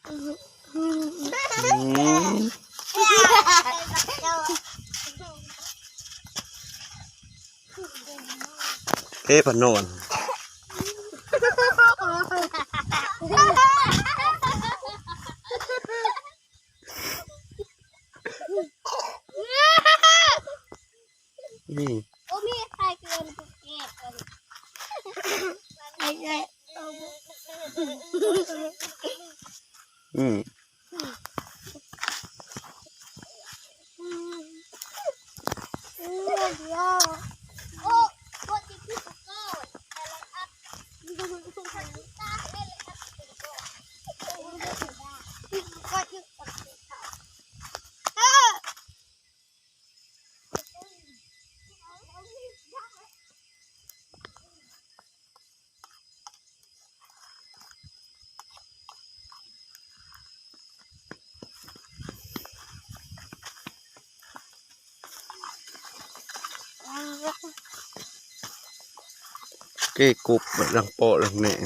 เอ๊ะพนนนี่โอ้มีใครเกินกูเก็บไอ้ไอ้อืมเดี๋ยวโอ้โคตรที่พี่ก็แต่ละอัดดูคันตาเล่นเลยอัดก็ยึดตัดเก้กุบดังโปะดังเนี่ย